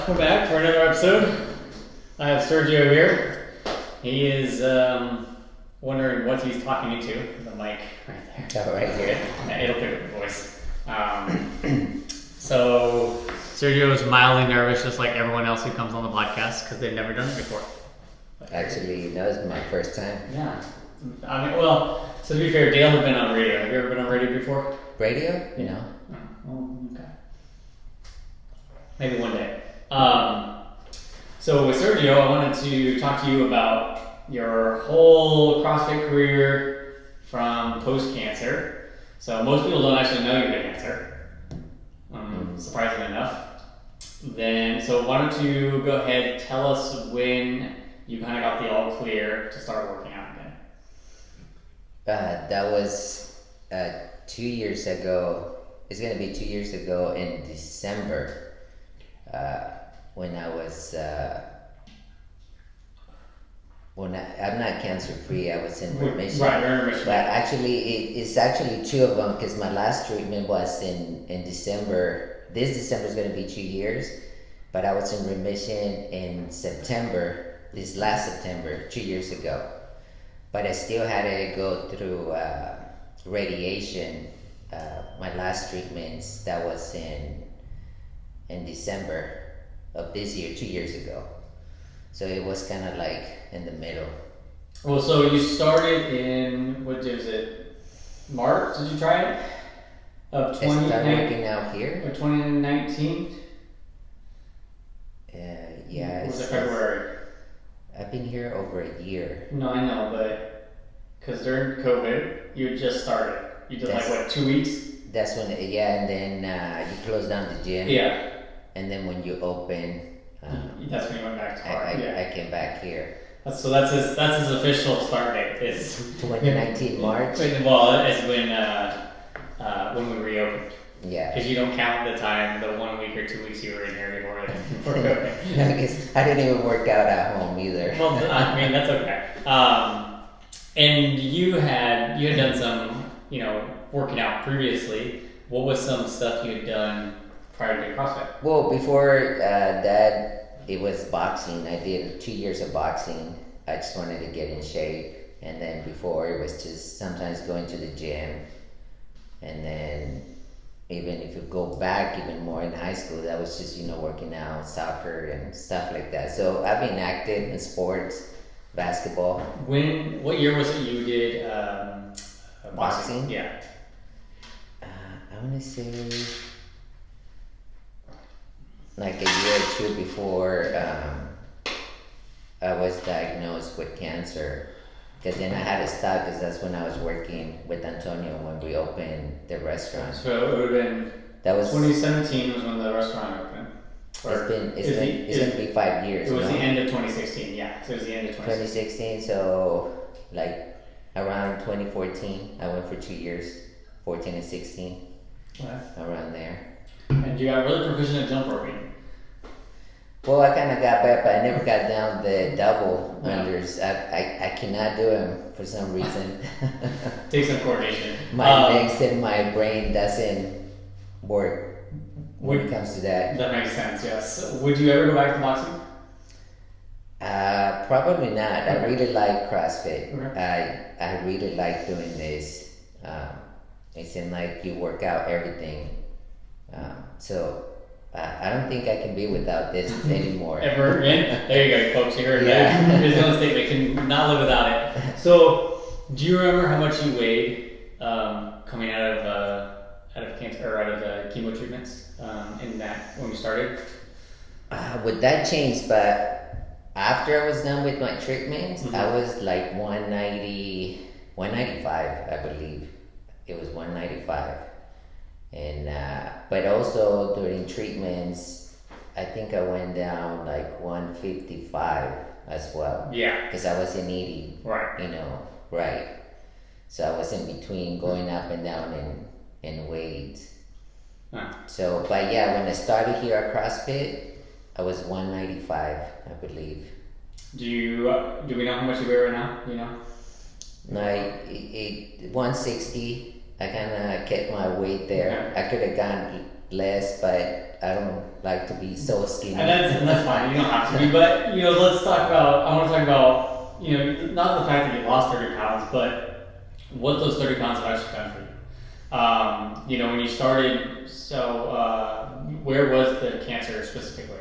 Welcome back for another episode. I have Sergio here. He is wondering what he's talking into. The mic right there. Oh, right here. It'll pick up your voice. So Sergio is mildly nervous, just like everyone else who comes on the podcast, because they've never done it before. Actually, that was my first time. Yeah. I mean, well, so to be fair, Dale had been on radio. Have you ever been on radio before? Radio? No. Oh, okay. Maybe one day. So with Sergio, I wanted to talk to you about your whole CrossFit career from post-cancer. So most people don't actually know you had cancer, surprisingly enough. So why don't you go ahead and tell us when you kind of got the all clear to start working out again? That was 2 years ago. It's going to be 2 years ago in December when I was... I'm not cancer free. I was in remission. Right, you're in remission. But actually, it's actually two of them because my last treatment was in December. This December is going to be 2 years, but I was in remission in September. This last September, 2 years ago. But I still had to go through radiation. My last treatments that was in December of this year, 2 years ago. So it was kind of like in the middle. Well, so you started in, what is it, March? Did you try it? Of 2019? I started working out here. Of 2019? Yeah. Was it February? I've been here over a year. No, I know, but because during COVID, you had just started. You did like, what, 2 weeks? That's when, and then you closed down the gym. Yeah. And then when you open... that's when you went back to I came back here. That's his official start date is 2019 March. Well, it's when we reopened. Yeah. Because you don't count the time, the 1 week or 2 weeks you were in here before COVID. No, because I didn't even work out at home either. Well, I mean that's okay. And you had done some, working out previously. What was some stuff you had done prior to CrossFit? Well, before that, it was boxing. I did 2 years of boxing. I just wanted to get in shape. And then before, it was just sometimes going to the gym. And then even if you go back even more in high school, that was just, working out, soccer and stuff like that. So I've been active in sports, basketball. What year was it you did boxing? Yeah. I want to say... like a year or two before I was diagnosed with cancer, because then I had to stop because that's when I was working with Antonio when we opened the restaurant. So it would have been 2017 was when the restaurant opened. It's going to be 5 years. It was the end of 2016, yeah. So it was the end of 2016. So like around 2014, I went for 2 years, 14 and 16, around there. And you got really proficient at jump roping. Well, I kind of got back, but I never got down the double unders. I cannot do them for some reason. Takes some coordination. My legs and my brain doesn't work when it comes to that. That makes sense, yes. Would you ever go back to boxing? Probably not. Okay. I really like CrossFit. Okay. I really like doing this. It seems like you work out everything. So I don't think I can be without this anymore. Ever again? There you go, folks. You heard that. There's no statement. Can not live without it. So, do you remember how much you weighed coming out of cancer or out of the chemo treatments in that when you started? Would that change? But after I was done with my treatments, Mm-hmm. I was like 190, 195, I believe. It was 195. And but also during treatments, I think I went down like 155 as well. Yeah. Because I wasn't eating. Right. Right. So I was in between going up and down in weight. Huh. So, but yeah, when I started here at CrossFit, I was 195, I believe. Do we know how much you weigh right now? Do you know? Like 160. I kind of kept my weight there. Okay. I could have gone less, but I don't like to be so skinny. And that's fine. You don't have to be. But let's talk about. I want to talk about not the fact that you lost 30 pounds, but what those 30 pounds have actually done for you. When you started. So where was the cancer specifically?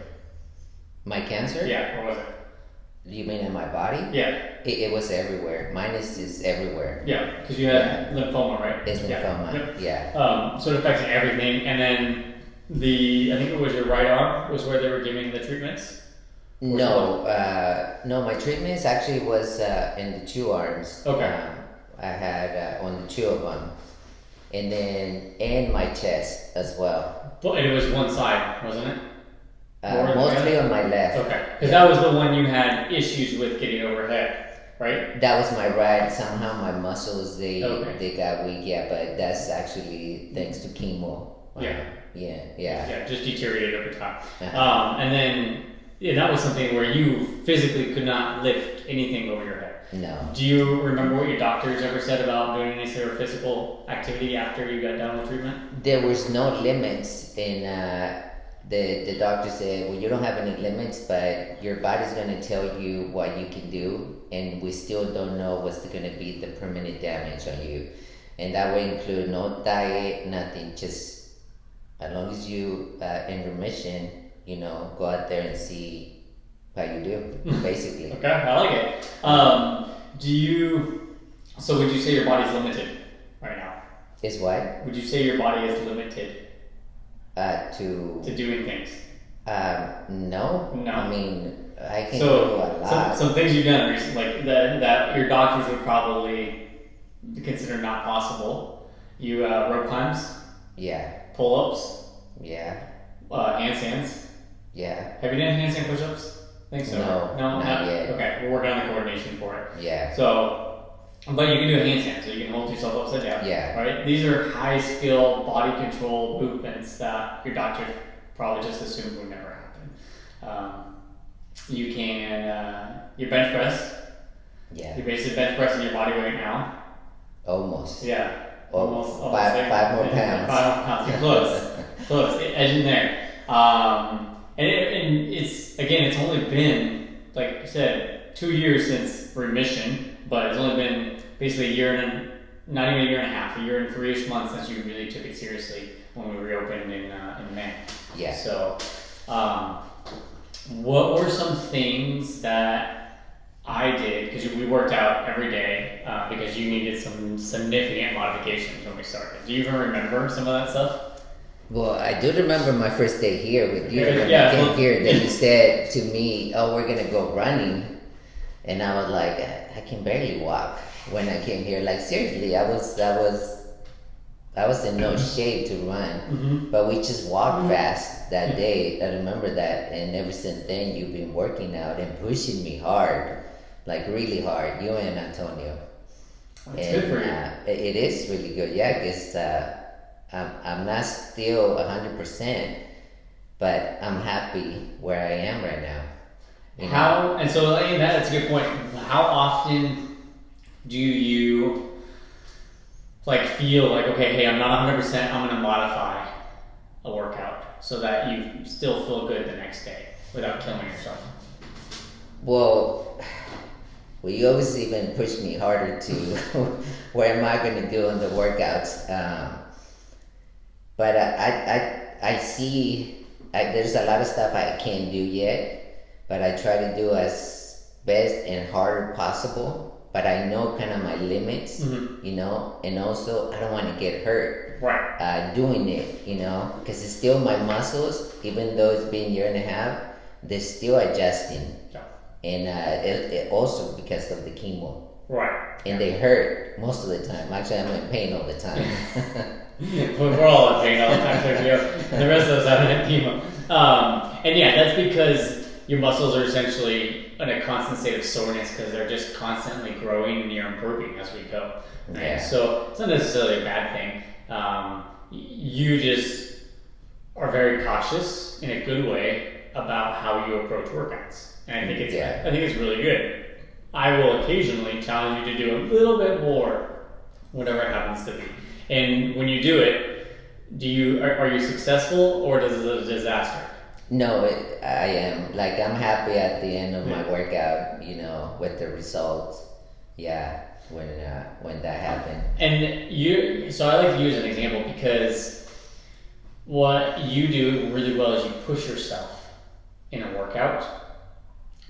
My cancer? Yeah, where was it? You mean in my body? Yeah. It was everywhere. Mine is just everywhere. Yeah, because you had lymphoma, right? It's lymphoma. So it affected everything, and then I think it was your right arm was where they were giving the treatments. No, my treatments actually was in the two arms. Okay. I had on the two of them, and my chest as well. But it was one side, wasn't it? Mostly on my left. Okay, because that was the one you had issues with getting overhead, right? That was my right. Somehow my muscles they got weak. Yeah, but that's actually thanks to chemo. Yeah, just deteriorated over time. Uh-huh. And then that was something where you physically could not lift anything over your head. No. Do you remember what your doctors ever said about doing any sort of physical activity after you got done with treatment? There was no limits in. The doctor said, well, you don't have any limits, but your body's going to tell you what you can do, and we still don't know what's going to be the permanent damage on you. And that will include no diet, nothing, just as long as you in remission, go out there and see how you do, basically. Okay, I like it. So would you say your body's limited right now? Is what? Would you say your body is limited? To doing things. No. I mean, I can do a lot. Some things you've done recently, like that your doctors would probably consider not possible. You rope climbs. Yeah. Pull-ups. Yeah. Handstands. Yeah. Have you done handstand push-ups? I think so. No, not yet. Okay, we're working on the coordination for it. Yeah. But you can do a handstand, so you can hold yourself upside down. Yeah. Right? These are high skill body control movements that your doctor probably just assumed would never happen. You can your bench press. Yeah. You're basically bench pressing your body weight now. Almost. Yeah. Almost five more pounds. 5 more pounds. You're close. Edging there. And it's only been, like you said, 2 years since remission, but it's only been basically not even a year and a half, a year and 3-ish months since you really took it seriously when we reopened in May. Yeah. So, what were some things that I did, because we worked out every day, because you needed some significant modifications when we started. Do you even remember some of that stuff? Well, I do remember my first day here with you. When Yeah, I came here, then you said to me, "Oh, we're gonna go running," and I was like, "I can barely walk." When I came here, like seriously, I was in no shape to run, but we just walked fast that day. I remember that, and ever since then, you've been working out and pushing me hard, like really hard. You and Antonio. That's good for you. It is really good, yeah, because I'm not still 100%, but I'm happy where I am right now. That's a good point. How often do you feel like, okay, hey, I'm not 100%, I'm going to modify a workout so that you still feel good the next day without killing yourself? Well, you always even push me harder to what am I going to do on the workouts. But I see there's a lot of stuff I can't do yet, but I try to do as best and harder possible. But I know kind of my limits, and also I don't want to get hurt doing it, because it's still my muscles, even though it's been a year and a half, they're still adjusting. Yeah. And it also because of the chemo. Right. And they hurt most of the time. Actually, I'm in pain all the time. We're all in pain all the time, Sergio. The rest of us haven't had chemo. And yeah, that's because your muscles are essentially in a constant state of soreness because they're just constantly growing and you're improving as we go. Right? Yeah. So it's not necessarily a bad thing. You just are very cautious in a good way about how you approach workouts. And I think it's really good. I will occasionally challenge you to do a little bit more, whatever it happens to be. And when you do it, are you successful or is it a disaster? No, I am. Like, I'm happy at the end of my workout, with the results. Yeah, when that happened. And so I like to use an example because what you do really well is you push yourself in a workout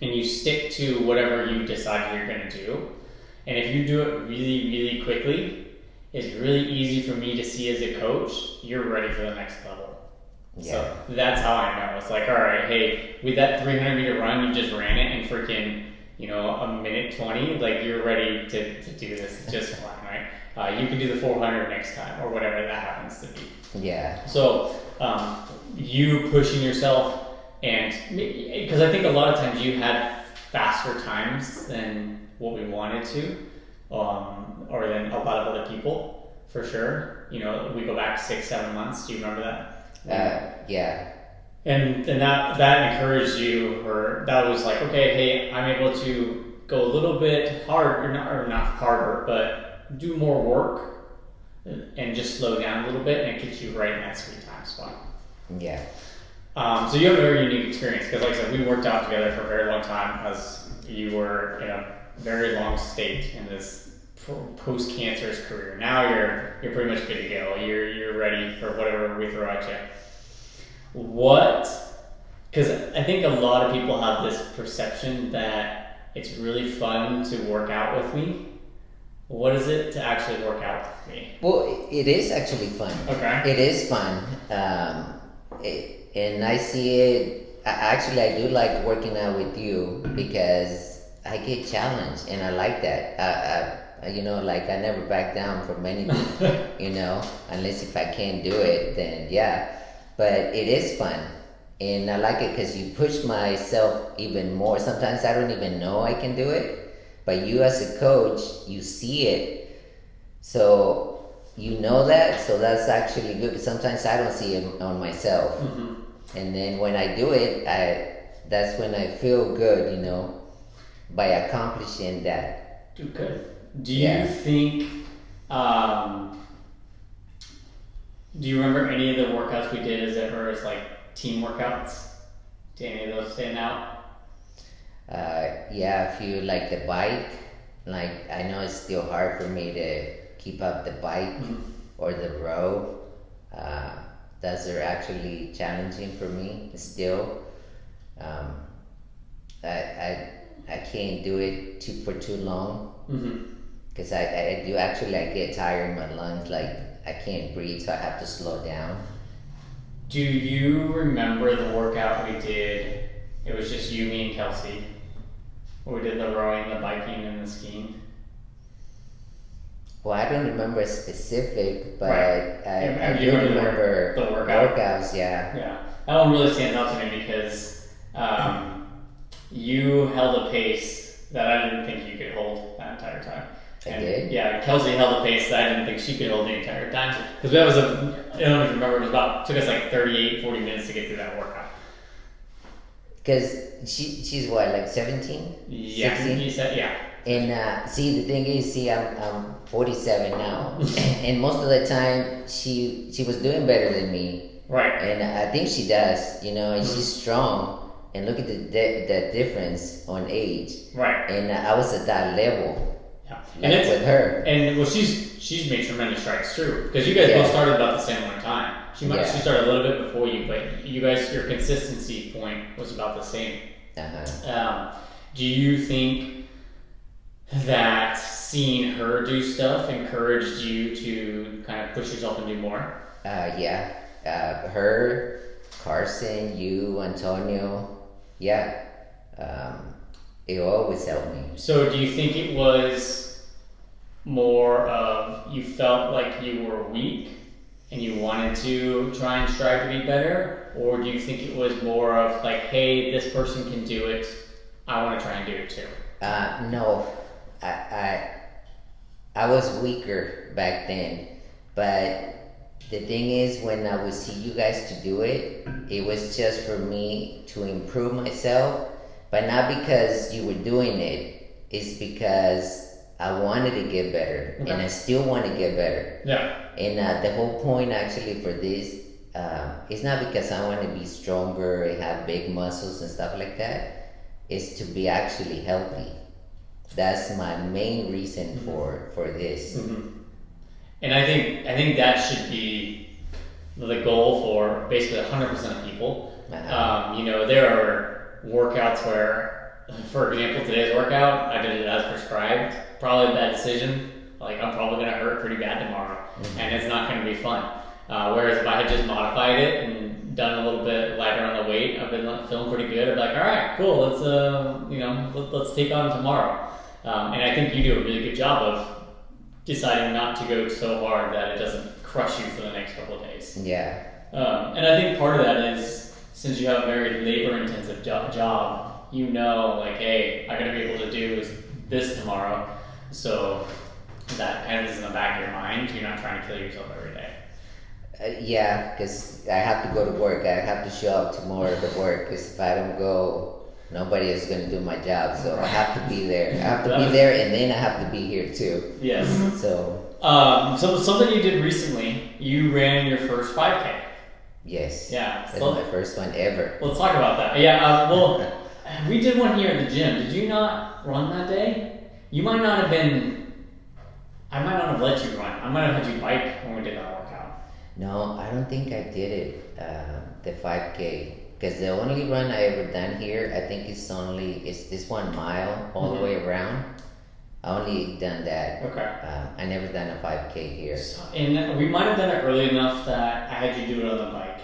and you stick to whatever you decide you're going to do. And if you do it really, really quickly, it's really easy for me to see as a coach, you're ready for the next level. Yeah. So that's how I know. It's like, all right, hey, with that 300-meter run, you just ran it in freaking, a minute 20. Like, you're ready to do this just fine, right? You can do the 400 next time or whatever that happens to be. Yeah. So you pushing yourself, and because I think a lot of times you had faster times than what we wanted to, or than a lot of other people, for sure. We go back 6-7 months. Do you remember that? Yeah. And that encouraged you, or that was like, okay, hey, I'm able to go a little bit hard, or not harder, but do more work and just slow down a little bit, and it gets you right in that sweet time spot. Yeah. So you have a very unique experience because, like I said, we worked out together for a very long time as you were in a very long state in this post-cancerous career. Now you're pretty much good to go. You're ready for whatever we throw at you. Because I think a lot of people have this perception that it's really fun to work out with me. What is it to actually work out with me? Well, it is actually fun. Okay. It is fun. And I see it. I do like working out with you because I get challenged, and I like that. I never back down from anything. Unless if I can't do it, then yeah. But it is fun, and I like it because you push myself even more. Sometimes I don't even know I can do it, but you as a coach, you see it, so you know that. So that's actually good. Sometimes I don't see it on myself, and then when I do it, that's when I feel good, by accomplishing that. Good. Do you think? Do you remember any of the workouts we did as like team workouts? Did any of those stand out? Yeah, if you like the bike, like I know it's still hard for me to keep up the bike or the row. Those are actually challenging for me still. I can't do it for too long because I do actually get tired in my lungs, like I can't breathe, so I have to slow down. Do you remember the workout we did? It was just you, me, and Kelsey. We did the rowing, the biking, and the skiing. Well, I don't remember specific, but Right. I do remember the workout. workouts. Yeah. Yeah, that one really stands out to me because you held a pace that I didn't think you could hold that entire time. I did? Yeah, Kelsey held a pace that I didn't think she could hold the entire time. Because that was I don't know if you remember, took us like 38, 40 minutes to get through that workout. Because she's what, like 17? Yeah, 16? you said, yeah. And see, the thing is, I'm 47 now, and most of the time she was doing better than me. Right. And I think she does, and she's strong. And look at the difference on age. Right. And I was at that level. Yeah. Like with her. And well, she's made tremendous strides too, because you guys both started about the same amount of time. She started a little bit before you, but you guys, your consistency point was about the same. Do you think that seeing her do stuff encouraged you to kind of push yourself and do more? Yeah. Her, Carson, you, Antonio. Yeah. It always helped me. So do you think it was more of you felt like you were weak and you wanted to try and strive to be better? Or do you think it was more of like, hey, this person can do it, I want to try and do it too? No. I was weaker back then, but the thing is, when I would see you guys to do it, it was just for me to improve myself, but not because you were doing it. It's because I wanted to get better, Okay. and I still want to get better. Yeah. And the whole point actually for this, it's not because I want to be stronger and have big muscles and stuff like that. It's to be actually healthy. That's my main reason for this. Mm-hmm. And I think that should be the goal for basically 100% of people. You know, there are workouts where, for example, today's workout, I did it as prescribed. Probably a bad decision. Like, I'm probably going to hurt pretty bad tomorrow, and it's not going to be fun. Whereas if I had just modified it and done a little bit lighter on the weight, I've been feeling pretty good. I'm like, all right, cool. Let's take on tomorrow. And I think you do a really good job of deciding not to go so hard that it doesn't crush you for the next couple of days. Yeah. And I think part of that is, since you have a very labor-intensive job, you know, like, hey, I gotta be able to do this tomorrow, so that kind of is in the back of your mind. You're not trying to kill yourself every day. Yeah, because I have to go to work. I have to show up tomorrow to work. Because if I don't go, nobody is going to do my job. So I have to be there. I have to be there, and then I have to be here too. Yes. So. So something you did recently, you ran your first 5K. Yes. Yeah. That's my first one ever. Let's talk about that. Yeah. Well, we did one here at the gym. Did you not run that day? You might not have been. I might not have let you run. I might have had you bike when we did that workout. No, I don't think I did it. The 5K, because the only run I ever done here, I think it's this 1 mile all the way around. I only done that. Okay. I never done a 5K here. And we might have done it early enough that I had you do it on the bike.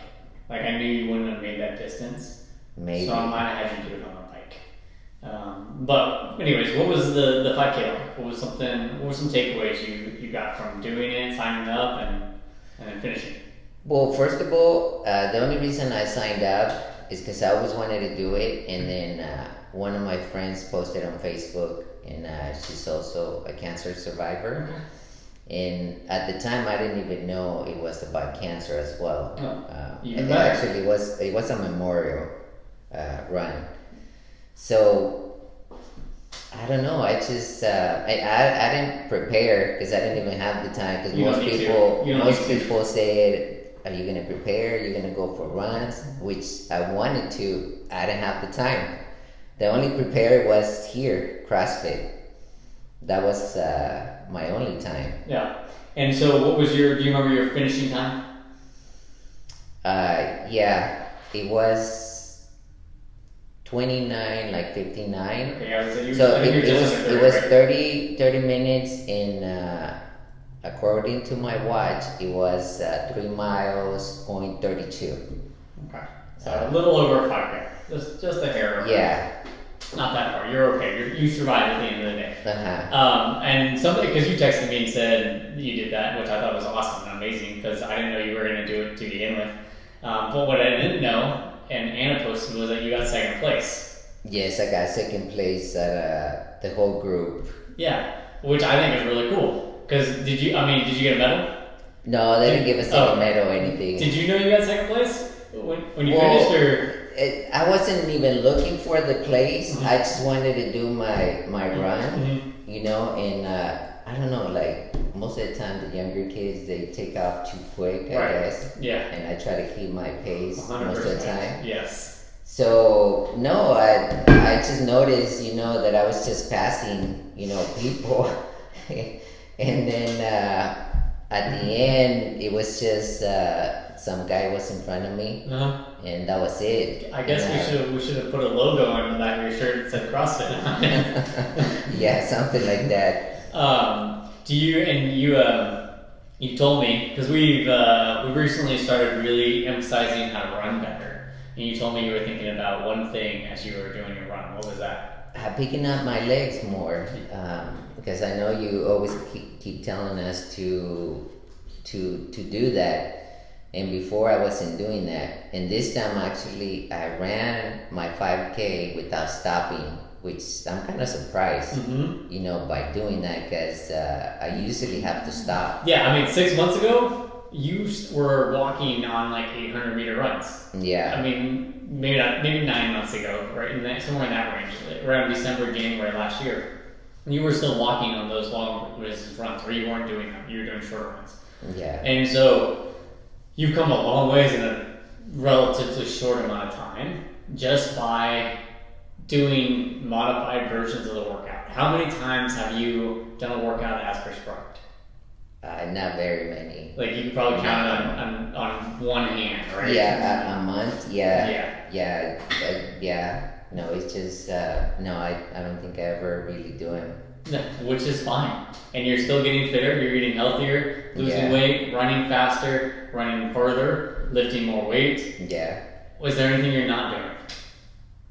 Like, I knew you wouldn't have made that distance. Maybe. So I might have had you do it on the bike. But anyways, what was the 5K like? What were some takeaways you got from doing it, signing up, and then finishing? Well, first of all, the only reason I signed up is because I always wanted to do it, and then one of my friends posted on Facebook, and she's also a cancer survivor. And at the time, I didn't even know it was about cancer as well. Actually, it was a memorial run. So I don't know. I just I didn't prepare because I didn't even have the time. Because most people said, "Are you gonna prepare? You're gonna go for runs?" Which I wanted to. I didn't have the time. The only prepare was here, CrossFit. That was my only time. Yeah. And so, what was do you remember your finishing time? Yeah, it was 29, like 59. Okay, I was saying so it was 30 minutes, and according to my watch, it was 3 miles, point 32. Okay. So a little over 5K. Just a hair over. Yeah. Not that far. You're okay. You survived at the end of the day. Uh-huh. And something, because you texted me and said you did that, which I thought was awesome and amazing, because I didn't know you were going to do it to begin with. But what I didn't know, and Anna posted, was that you got second place. Yes, I got second place at the whole group. Yeah, which I think is really cool. Because did you get a medal? No, they didn't give us any medal or anything. Did you know you got second place when you finished, or? I wasn't even looking for the place. Mm-hmm. I just wanted to do my run, you know, and I don't know, like most of the time the younger kids, they take off too quick, I guess. Yeah. And I try to keep my pace 100%. most of the time. Yes. So no, I just noticed, you know, that I was just passing, you know, people, and then at the end it was just some guy was in front of me. Uh-huh. And that was it. I guess we should have put a logo on the back of your shirt that said CrossFit on it. Yeah, something like that. You told me, because we've recently started really emphasizing how to run better, and you told me you were thinking about one thing as you were doing your run. What was that? Picking up my legs more, because I know you always keep telling us to do that. And before I wasn't doing that. And this time actually I ran my 5K without stopping, which I'm kind of surprised, you know, by doing that, because I usually have to stop. Yeah, I mean, 6 months ago, you were walking on like 800-meter runs. Yeah. I mean, maybe 9 months ago, right? Somewhere in that range, around December, January last year. you were still walking on those long distance runs, or you weren't doing them. You were doing shorter runs. Yeah. And so you've come a long ways in a relatively short amount of time just by doing modified versions of the workout. How many times have you done a workout as prescribed? Not very many. Like you could probably count it on one hand, right? Yeah, a month. Yeah. Yeah. Yeah. No, it's just no. I don't think I ever really do them. No, which is fine. And you're still getting fitter. You're getting healthier, losing weight, running faster, running further, lifting more weight. Yeah. Was there anything you're not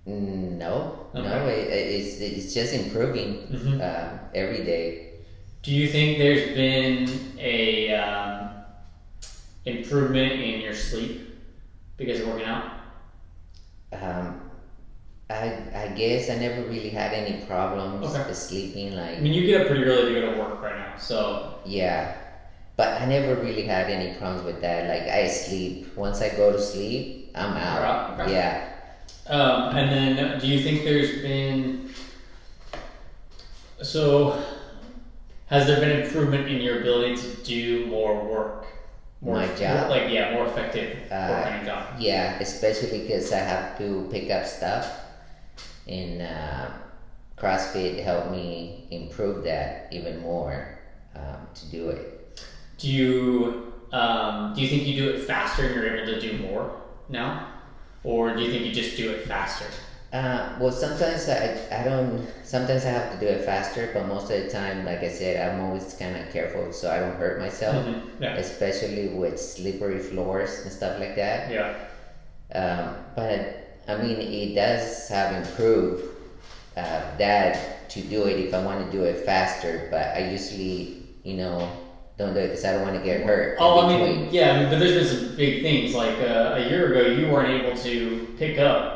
doing? No, Okay. no. It's just improving every day. Do you think there's been a improvement in your sleep because of working out? I guess I never really had any problems sleeping. Like, I mean, you get up pretty early to go to work right now, so yeah, but I never really had any problems with that. Like, I sleep. Once I go to sleep, I'm out. Okay. Yeah. And then, do you think there's been has there been improvement in your ability to do more work? My job? More effective work on your job. Yeah, especially because I have to pick up stuff, and CrossFit helped me improve that even more to do it. Do you think you do it faster and you're able to do more now? Or do you think you just do it faster? Well, sometimes I don't. Sometimes I have to do it faster, but most of the time, like I said, I'm always kind of careful so I don't hurt myself. Mm-hmm. Yeah. Especially with slippery floors and stuff like that. Yeah. But I mean, it does have improved that to do it if I want to do it faster. But I usually, don't do it because I don't want to get hurt. Oh, I mean, but there's been some big things. Like a year ago, you weren't able to pick up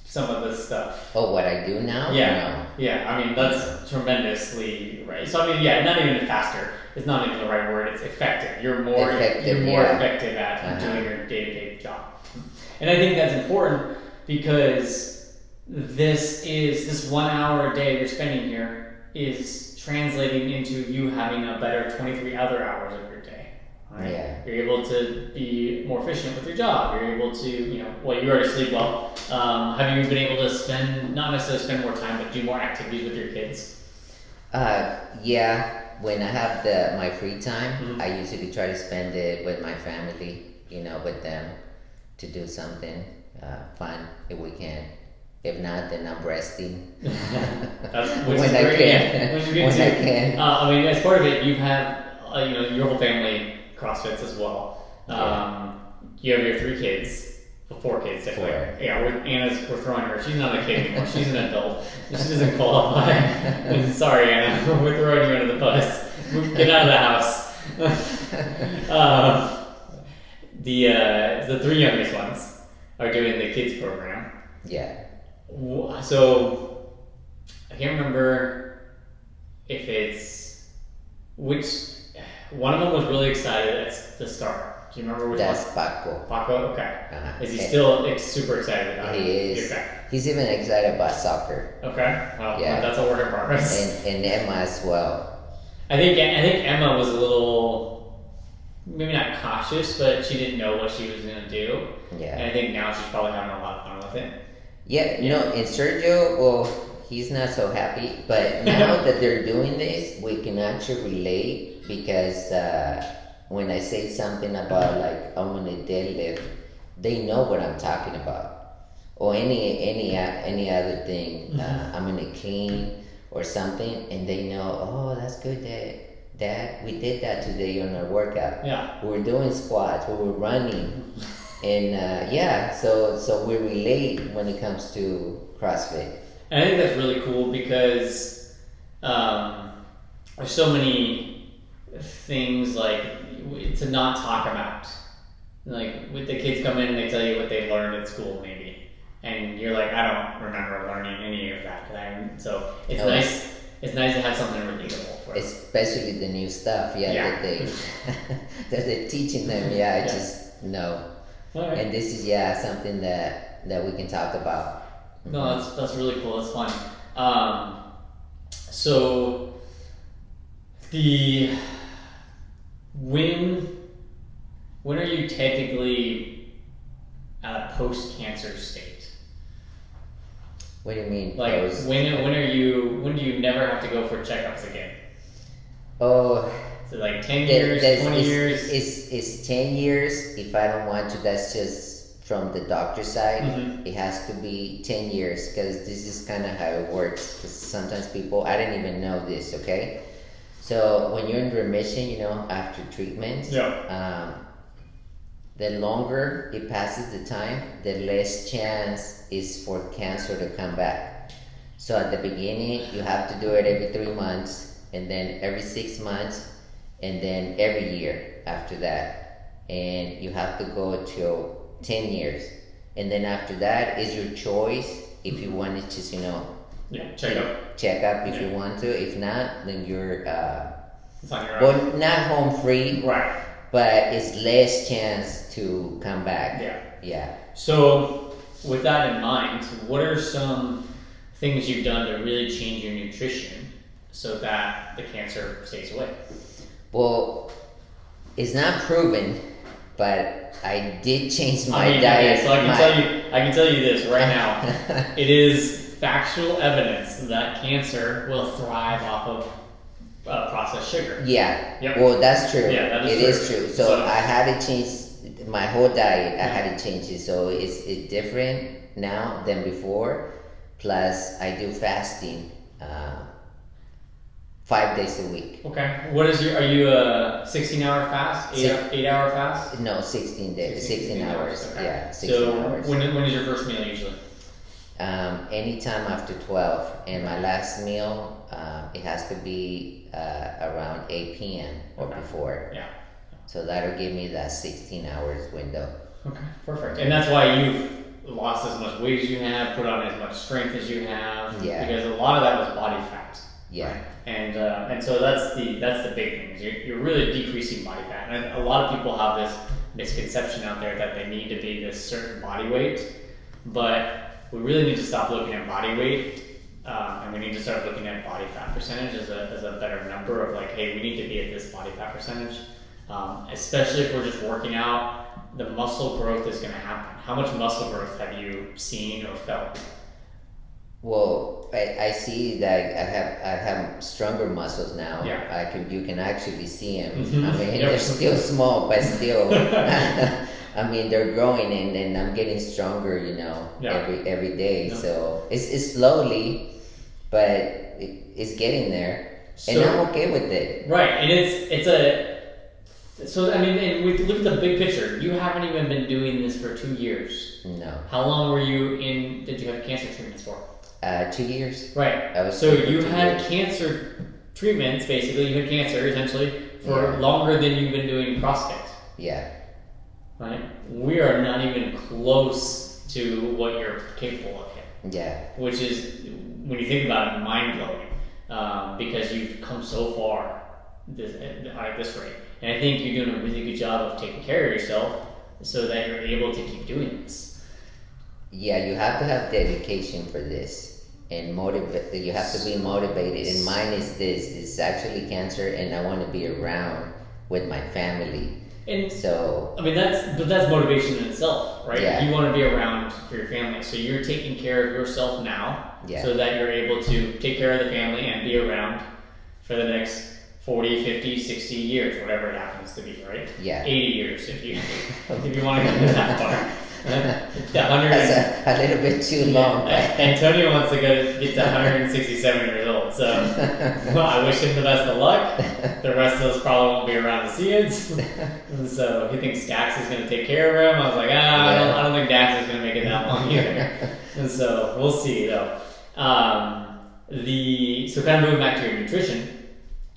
some of this stuff. Oh, what I do now? Yeah. No. Yeah, I mean, that's tremendously right. So, I mean, not even faster. It's not even the right word. It's effective. You're more effective at doing your day-to-day job. And I think that's important because this 1 hour a day you're spending here is translating into you having a better 23 other hours of your day. Right? Yeah. You're able to be more efficient with your job. You're able to, you already sleep well. Have you been able to not necessarily spend more time, but do more activities with your kids? Yeah. When I have my free time, Mm-hmm. I usually try to spend it with my family, with them to do something fun if we can. If not, then I'm resting. Which when is I great. can. Yeah, when I can. I mean, as part of it, you've had, your whole family CrossFits as well. You have your 3 kids. 4 kids, technically. 4. Yeah, we're throwing her. She's not a kid anymore. She's an adult. She doesn't qualify. Sorry, Anna. We're throwing you under the bus. Get out of the house. The 3 youngest ones are doing the kids program. Yeah. So I can't remember if it's which one of them was really excited at the start. Do you remember which That's one? Paco. Paco, okay. Uh-huh. Is he still super excited about it? He is. Okay. He's even excited about soccer. Okay. Well, Yeah. that's a work in progress. And Emma as well. I think Emma was a little, maybe not cautious, but she didn't know what she was gonna do. Yeah. And I think now she's probably having a lot of fun with it. Yeah, and Sergio, well, he's not so happy, but now that they're doing this, we can actually relate because when I say something about like I'm gonna deadlift, they know what I'm talking about, or any other thing. I'm gonna clean or something, and they know. Oh, that's good, Dad. We did that today on our workout. Yeah. We were doing squats. We were running. And so we relate when it comes to CrossFit. And I think that's really cool because there's so many things like to not talk about. Like with the kids come in and they tell you what they learned at school maybe, and you're like, I don't remember learning any of that. So it's nice. It's nice to have something relatable for us. Especially the new stuff, that they're teaching them. I just know. Right. And this is something that we can talk about. No, that's really cool. It's fun. So the when are you technically at a post-cancer state? What do you mean? Like Post? when do you never have to go for checkups again? Oh, So like 10 years, 20 years? It's 10 years. If I don't want to, that's just from the doctor side. Mhm. It has to be 10 years because this is kind of how it works. Because sometimes people, I didn't even know this, okay? So when you're in remission, after treatment, Yeah. the longer it passes the time, the less chance is for cancer to come back. So at the beginning, you have to do it every 3 months, and then every 6 months, and then every year after that. And you have to go till 10 years. And then after that is your choice if you want to just, check up if you want to. If not, then you're, It's on your own. well, not home free, Right. but it's less chance to come back. Yeah. Yeah. So with that in mind, what are some things you've done to really change your nutrition so that the cancer stays away? Well, it's not proven, but I did change my Okay, diet. so I can tell you this right now. It is factual evidence that cancer will thrive off of processed sugar. Yeah. Yep. Well, that's true. Yeah, that It is is true. true. So So- I had to change my whole diet. I had to change it. So it's different now than before. Plus, I do fasting 5 days a week. Okay. What is are you a 16-hour fast? 8-hour fast? No, 16 days, 16 hours. Okay. Yeah, 16 So hours. when is your first meal usually? Anytime after 12, and my last meal, it has to be around 8 p.m. or Okay. before. Yeah. So that'll give me that 16 hours window. Okay, perfect. And that's why you've lost as much weight as you have, put on as much strength as you have. Yeah. Because a lot of that was body fat. Yeah. Right? And so that's the big thing. Is you're really decreasing body fat. And a lot of people have this misconception out there that they need to be this certain body weight, but we really need to stop looking at body weight, and we need to start looking at body fat percentage as a better number of like, hey, we need to be at this body fat percentage. Especially if we're just working out, the muscle growth is going to happen. How much muscle growth have you seen or felt? Well, I see that I have stronger muscles now. Yeah. You can actually see them. Mhm. I mean, Yep. they're still small, but still, I mean, they're growing, and I'm getting stronger. Yeah. Every day. Yeah. So it's slowly, but it's getting there, and So- I'm okay with it. Right, and so I mean, and we look at the big picture. You haven't even been doing this for 2 years. No, How long were you in? Did you have cancer treatments for? 2 years. Right. I was So sick for you 2 had years. cancer treatments. Basically, you had cancer essentially for Yeah. longer than you've been doing CrossFit. Yeah. Right. We are not even close to what you're capable of yet. Yeah. Which is, when you think about it, mind blowing, because you've come so far at this rate. And I think you're doing a really good job of taking care of yourself so that you're able to keep doing this. Yeah, you have to have dedication for this, and motivate. You have to be motivated. And mine is this: it's actually cancer, and I want to be around with my family. And So I mean, that's motivation in itself, right? Yeah. You want to be around for your family, so you're taking care of yourself now, Yeah. so that you're able to take care of the family and be around for the next 40, 50, 60 years, whatever it happens to be, right? Yeah. 80 years if you want to go that far. 100. that's a little bit too long. Antonio wants to get to 167 years old, so well, I wish him the best of luck. The rest of us probably won't be around to see it. And so he thinks Dax is going to take care of him. I was like, I don't think Dax is going to make it that long either. And so we'll see though. So kind of moving back to your nutrition,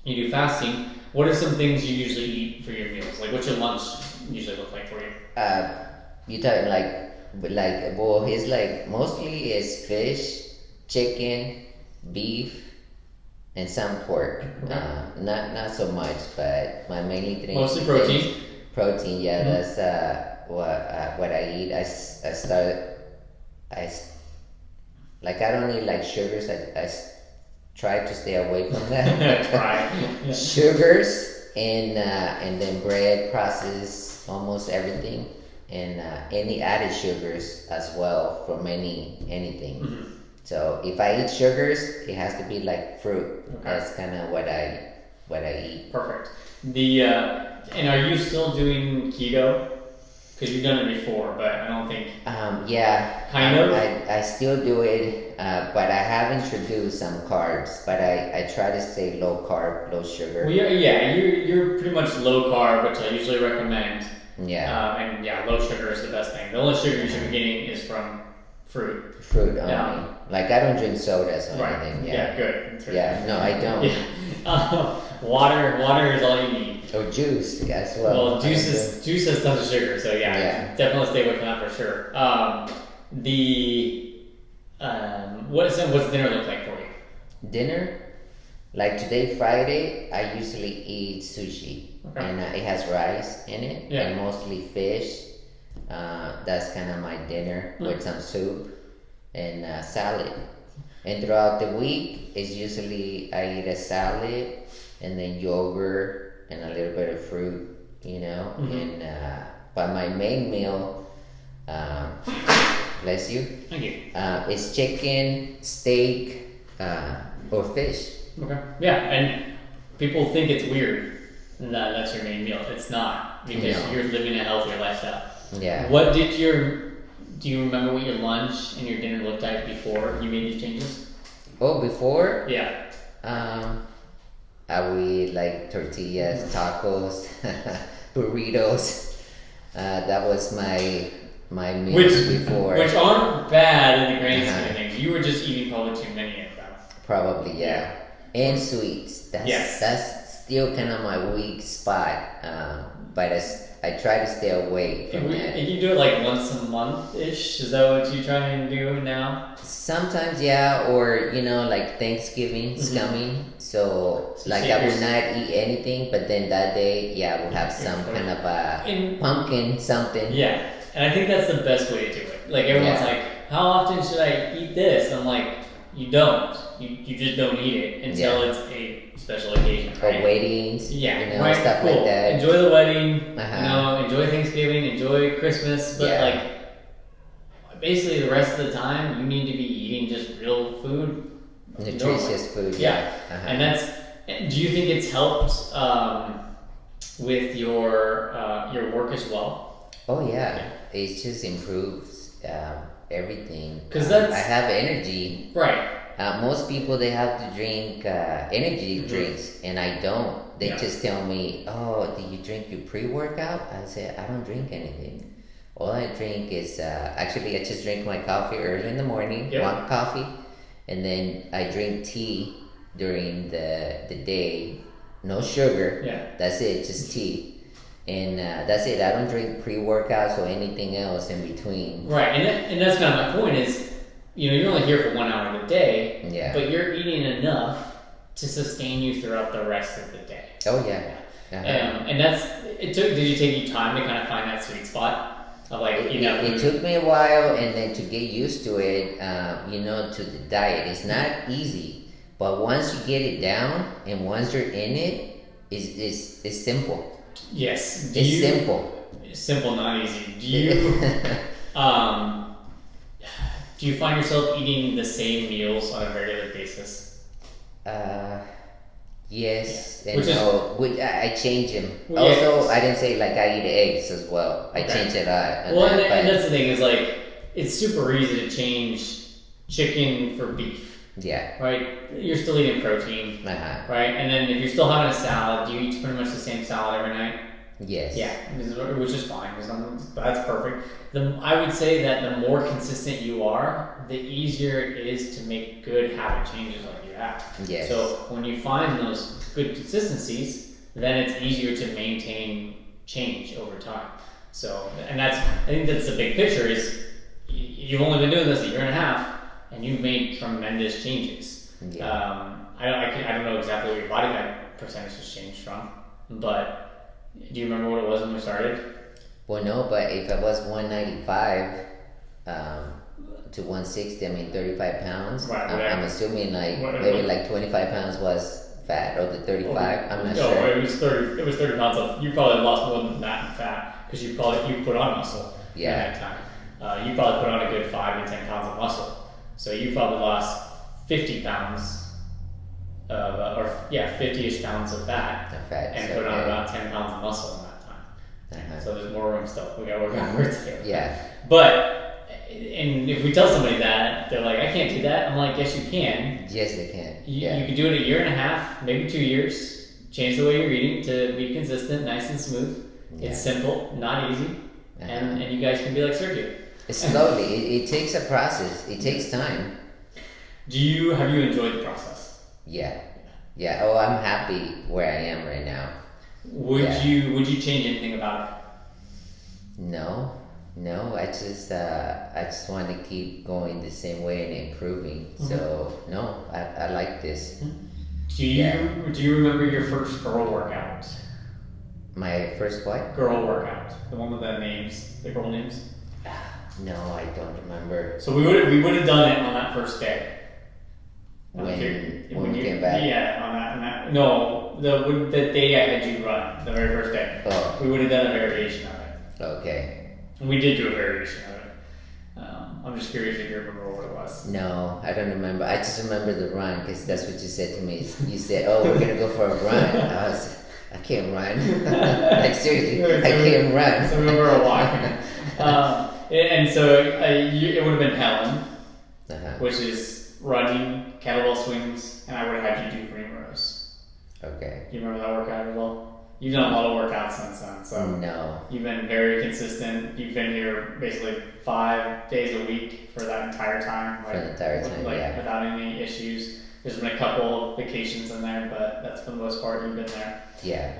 you do fasting. What are some things you usually eat for your meals? Like, what's your lunch usually look like for you? You talking well, it's like mostly is fish, chicken, beef, and some pork. Okay. Not so much, but my mainly thing. Mostly protein. Protein, yeah. Mhm. That's what I eat. I don't eat like sugars. try to stay away from that. Try. Yeah. Sugars and then bread, processed, almost everything, and any added sugars as well from anything. Mhm. So if I eat sugars, it has to be like fruit. Okay. That's kind of what I eat. Perfect. And are you still doing keto? Because you've done it before, but I don't think. Yeah. Kind of? I still do it, but I have introduced some carbs. But I try to stay low carb, low sugar. Well, you're pretty much low carb, which I usually recommend. Yeah. And yeah, low sugar is the best thing. The only sugar you should be getting is from fruit. Fruit only. Yeah. Like I don't drink sodas or Right. anything. Yeah, good. Yeah. No, I don't. Yeah. Water is all you need. Or juice as well. Well, juice has tons of sugar, so yeah. Definitely stay away from that for sure. What's dinner look like for you? Dinner, like today Friday, I usually eat sushi, Okay. and it has rice in it, Yeah. and mostly fish. That's kind of my dinner with some soup and salad. And throughout the week, it's usually I eat a salad and then yogurt and a little bit of fruit, And but my main meal, bless you, Thank you. is chicken, steak, or fish. Okay. Yeah, and people think it's weird that that's your main meal. It's not, because No. you're living a healthier lifestyle. Yeah. Do you remember what your lunch and your dinner looked like before you made these changes? Oh, before, Yeah. I would eat like tortillas, tacos, burritos. That was my meals before. Which aren't bad in the grand scheme Uh-huh. of things. You were just eating probably too many of them. Probably, yeah. And sweets. That's still kind of my weak spot. But I try to stay away from that. And you do it like once a month-ish? Is that what you try and do now? Sometimes, yeah, or like Thanksgiving's coming, so like I will not eat anything, but then that day, yeah, we'll have some kind of a pumpkin something. Yeah, and I think that's the best way to do it. Like everyone's like, how often should I eat this? I'm like, you don't. You just don't eat it until it's a special occasion, right? Or weddings, right, stuff cool. like that. Enjoy the wedding, Uh-huh. enjoy Thanksgiving, enjoy Christmas, but like basically the rest of the time you need to be eating just real food. Nutritious food. Yeah. Uh-huh. And do you think it's helped with your work as well? Oh yeah, it just improves everything. 'Cause I have energy. Right. Most people, they have to drink energy drinks, and I don't. They just tell me, "Oh, do you drink your pre-workout?" I say, "I don't drink anything. All I drink is actually I just drink my coffee early in the morning, one coffee, and then I drink tea during the day. No sugar. Yeah. That's it, just tea." And that's it. I don't drink pre-workouts or anything else in between. Right, and that's kind of my point is, you're only here for 1 hour of the day, but you're eating enough to sustain you throughout the rest of the day. Oh yeah. Uh-huh. And did you take you time to kind of find that sweet spot of like, It took me a while, and then to get used to it, to the diet. It's not easy, but once you get it down and once you're in it, it's simple. Yes. Simple. Simple, not easy. Do you find yourself eating the same meals on a regular basis? Yes, Yeah. and I change them. Well, also, I didn't say like I eat eggs as well. I change it out. Well, and that's the thing is like it's super easy to change chicken for beef. Yeah. Right? You're still eating protein. Uh-huh. Right? And then if you're still having a salad, do you eat pretty much the same salad every night? Yes. Yeah, which is fine. That's perfect. I would say that the more consistent you are, the easier it is to make good habit changes like you have. Yes. So when you find those good consistencies, then it's easier to maintain change over time. So, and I think that's the big picture is you've only been doing this a year and a half, and you've made tremendous changes. Yeah. I don't know exactly what your body fat percentage has changed from, but do you remember what it was when we started? Well, no, but if I was 195, to 160, I mean 35 pounds. Right, I'm assuming like Whatever. maybe like 25 pounds was fat, or the 35. I'm not no, sure. it was 30. It was 30 pounds of. You probably lost more than that in fat because you put on muscle. Yeah. At that time, you probably put on a good 5 to 10 pounds of muscle. So you probably lost 50 pounds. 50-ish pounds of fat, and put on about 10 pounds of muscle in that time. So there's more room still. We got to work on words here. Yeah. But, and if we tell somebody that, they're like, I can't do that. I'm like, yes, you can. Yes, they can. You can do it a year and a half, maybe 2 years. Change the way you're eating to be consistent, nice and smooth. Yeah. It's simple, not easy, and you guys can be like Sergio. Slowly, it takes a process. It takes time. Have you enjoyed the process? Yeah. Oh, I'm happy where I am right now. Would you change anything about it? No. I just want to keep going the same way and improving. Mm-hmm. So no, I like this. Do you remember your first girl workout? My first what? Girl workout. The one with the names, the girl names. No, I don't remember. So we would have done it on that first day. When we came back? Yeah, on that. No, the day I had you run, the very first day. Oh. We would have done a variation of it. Okay. And we did do a variation of it. I'm just curious if you remember what it was. No, I don't remember. I just remember the run because that's what you said to me. You said, "Oh, we're gonna go for a run." I can't run. Like seriously, I can't run. So we were walking. And so it would have been Helen, which is running, kettlebell swings, and I would have had you do green rows. Okay. Do you remember that workout at all? You've done a lot of workouts since then, so no. You've been very consistent. You've been here basically 5 days a week for that entire time. For the entire time, without any issues. There's been a couple of vacations in there, but that's for the most part you've been there. Yeah.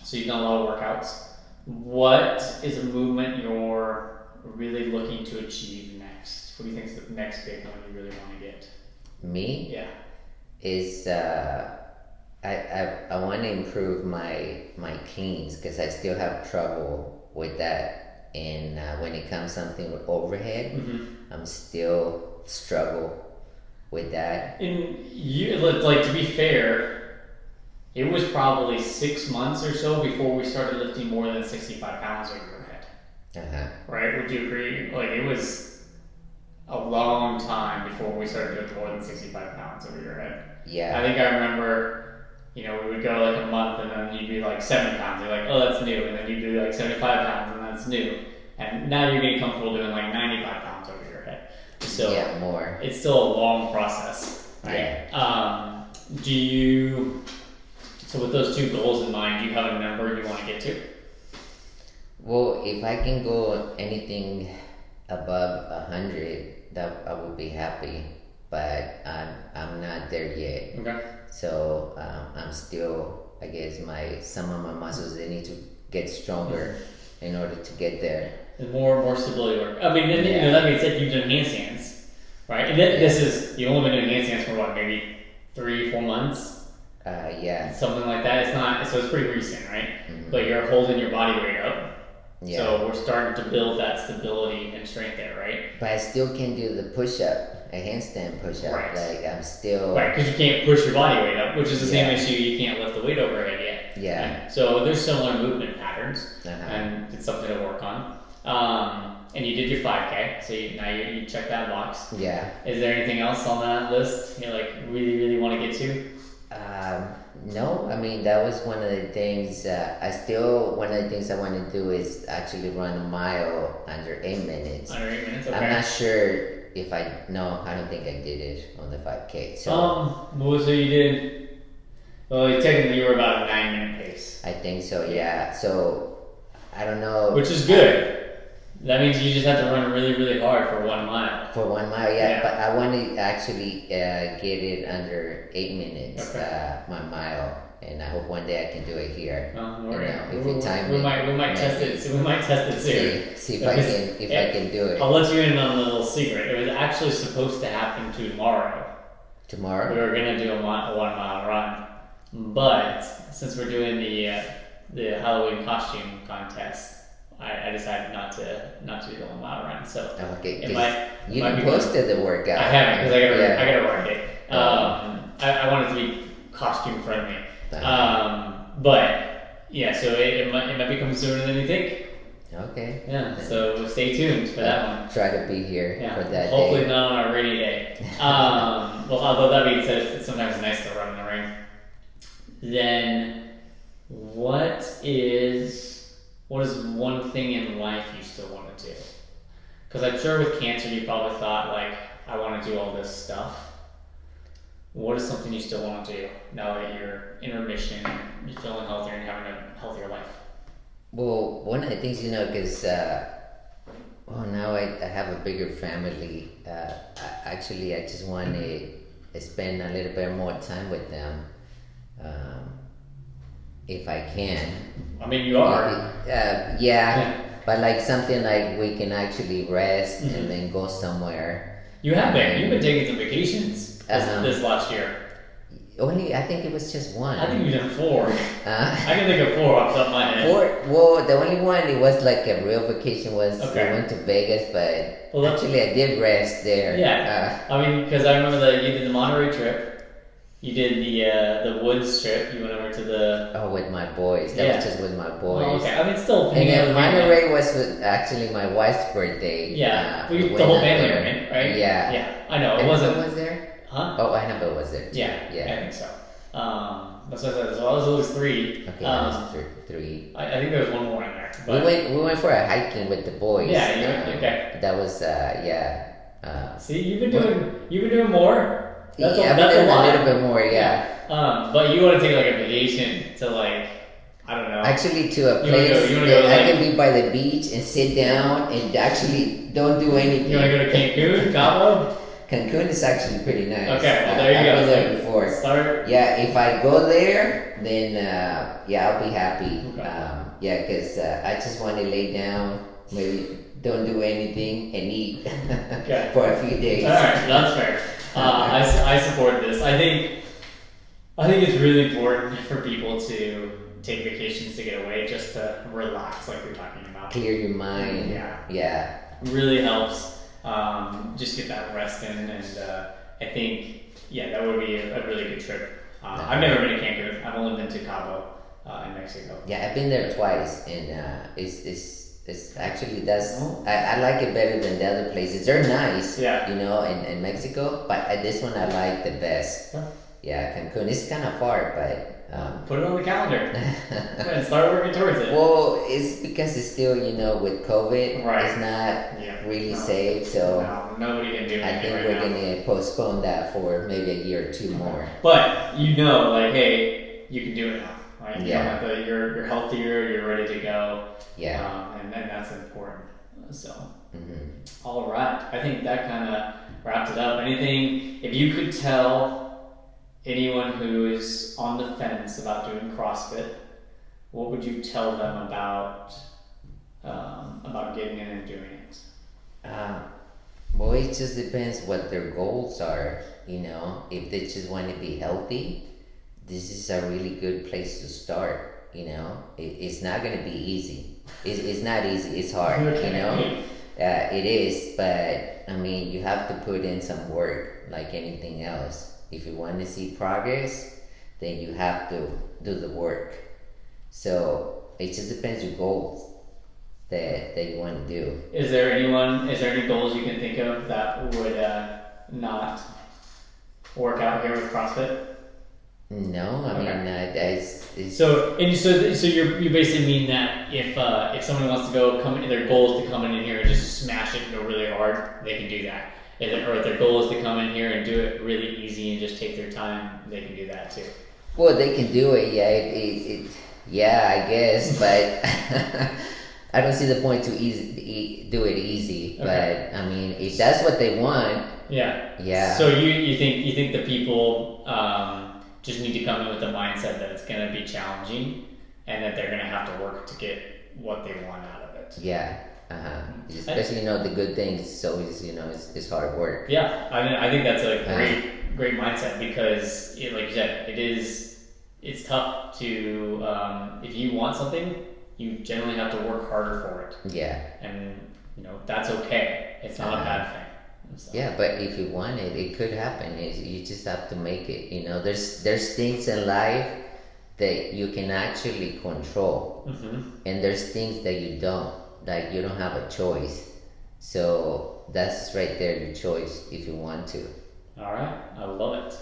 So you've done a lot of workouts. What is a movement you're really looking to achieve next? What do you think is the next big one you really want to get? Me? Yeah. Is I want to improve my cleans because I still have trouble with that, and when it comes something with overhead, I'm still struggle with that. And to be fair, it was probably 6 months or so before we started lifting more than 65 pounds over your head. Right? Would you agree? Like, it was a long time before we started doing more than 65 pounds over your head. Yeah. I think I remember, we would go like a month and then you'd be like 7 pounds. You're like, oh, that's new. And then you'd do like 75 pounds and that's new. And now you're getting comfortable doing like 95 pounds over your head. So yeah, more. It's still a long process, right? Yeah. So with those two goals in mind, do you have a number you want to get to? Well, if I can go anything above 100, that I would be happy. But I'm not there yet. Okay. So I'm still, I guess some of my muscles, they need to get stronger in order to get there. And more stability work. I mean, that being said, you've done handstands, right? And then you've only been doing handstands for what, maybe 3-4 months? Yeah. Something like that. So it's pretty recent, right? Mm-hmm. But you're holding your body weight up. Yeah. So we're starting to build that stability and strength there, right? But I still can't do the push-up, a handstand push-up. Right. Like I'm still... Right, because you can't push your body weight up, which is the same issue. You can't lift the weight overhead yet. Yeah. Right? So there's similar movement patterns, and it's something to work on. And you did your 5K, so now you check that box. Yeah. Is there anything else on that list you really, really want to get to? No, I mean, that was one of the things, one of the things I want to do is actually run a mile under 8 minutes. Under 8 minutes, okay. I'm not sure if I don't think I did it on the 5K. So, so you did, technically you were about a 9-minute pace. I think so, yeah. So, I don't know. Which is good. That means you just have to run really, really hard for 1 mile. For 1 mile, yeah. But I want to actually get it under 8 minutes, my mile, and I hope one day I can do it here. We might test it. We might test it soon. See if I can do it. I'll let you in on a little secret. It was actually supposed to happen tomorrow. Tomorrow? We were gonna do a 1 mile run, but since we're doing the Halloween costume contest, I decided not to do the 1 mile run. So Okay, it 'cause might you might be posted the workout. I haven't because Yeah. I gotta work it. I want it to be costume friendly. But yeah, so it might be coming sooner than you think. Okay. Yeah, so stay tuned for that one. Try to be here for that hopefully day. not on a rainy day. Well, although that being said, it's sometimes nice to run in the rain. Then, what is one thing in life you still want to do? Because I'm sure with cancer you probably thought like, I want to do all this stuff. What is something you still want to do now that you're in remission, you're feeling healthier and having a healthier life? Well, one of the things, because now I have a bigger family. I just want to spend a little bit more time with them, if I can. I mean, you are. Yeah, but like something like we can actually rest Mm-hmm. and then go somewhere. You've been taking some vacations this last year. Only, I think it was just one. I think you've done 4. I can think of 4 off the top of my head. 4. Well, the only one it was like a real vacation was Okay. we went to Vegas, but Well, that's- actually I did rest there. Yeah, I mean, because I remember that you did the Monterey trip. You did the woods trip. You went over to the. With my boys. That was just with my boys. Oh, okay. I mean, still. And then Monterey was actually my wife's birthday. Yeah, we the whole went family there. went, right? Yeah. Yeah, I know. It Annabelle wasn't. was there? Huh? Oh, Annabelle was there too. Yeah, I think so. That's what I said. So I was always 3. Okay, that was 3. I think there was one more in there. We But went for a hiking with the boys. Yeah, okay. That was see, you've been doing more. That's I've that's been a lot. a little bit more, yeah. But you want to take like a vacation to like, I don't know. Actually, to a You wanna place go, that I like, can be by the beach and sit down and actually don't do anything. you want to go to Cancun, Cabo? Cancun is actually pretty nice. Okay, well there you I've go. been there before. Start. Yeah, if I go there, then I'll be happy. Okay. Because I just want to lay down, maybe don't do anything and eat Okay. for a few days. All right, that's fair. I support this. I think it's really important for people to take vacations to get away, just to relax, like we're talking about. Clear your mind. Yeah. Really helps. Just get that rest in, and I think that would be a really good trip. I've never been to Cancun. I've only been to Cabo in Mexico. Yeah, I've been there twice, and it's actually I like it better than the other places. They're nice, in Mexico, but this one I like the best. Huh? Yeah, Cancun is kind of far, but put it on the calendar and start working towards it. well, it's because it's still with COVID, Right. It's not really No. safe, so No, nobody can do I anything think right we're now. gonna postpone that for maybe a year or 2 more. But like, hey, you can do it now. Right? You Yeah. don't have to, you're healthier. You're ready to go. Yeah. And that's important. So, Mm-hmm. all right. I think that kind of wraps it up. Anything, if you could tell anyone who is on the fence about doing CrossFit, what would you tell them about getting in and doing it? Well, it just depends what their goals are. If they just want to be healthy, this is a really good place to start. It's not going to be easy. It's not easy. It's hard. Okay. It is, but I mean, you have to put in some work, like anything else. If you want to see progress, then you have to do the work. So it just depends your goals that you want to do. Is there any goals you can think of that would not work out here with CrossFit? No, I mean, it's So you basically mean that if someone wants to their goal is to come in here and just smash it and go really hard, they can do that. Or if their goal is to come in here and do it really easy and just take their time, they can do that too. well, they can do it. Yeah, I guess, but I don't see the point to do it easy. Okay. But I mean, if that's what they want, Yeah. So you think the people just need to come in with the mindset that it's going to be challenging and that they're going to have to work to get what they want out of it. yeah. Especially the good things. So it's hard work. Yeah, I think that's a great mindset because, like you said, it's tough to if you want something, you generally have to work harder for it. Yeah. And, that's okay. It's not a bad thing. So. Yeah, but if you want it, it could happen. You just have to make it. There's things in life that you can actually control, and there's things that you don't. Like, you don't have a choice. So that's right there, your choice if you want to. All right, I love it.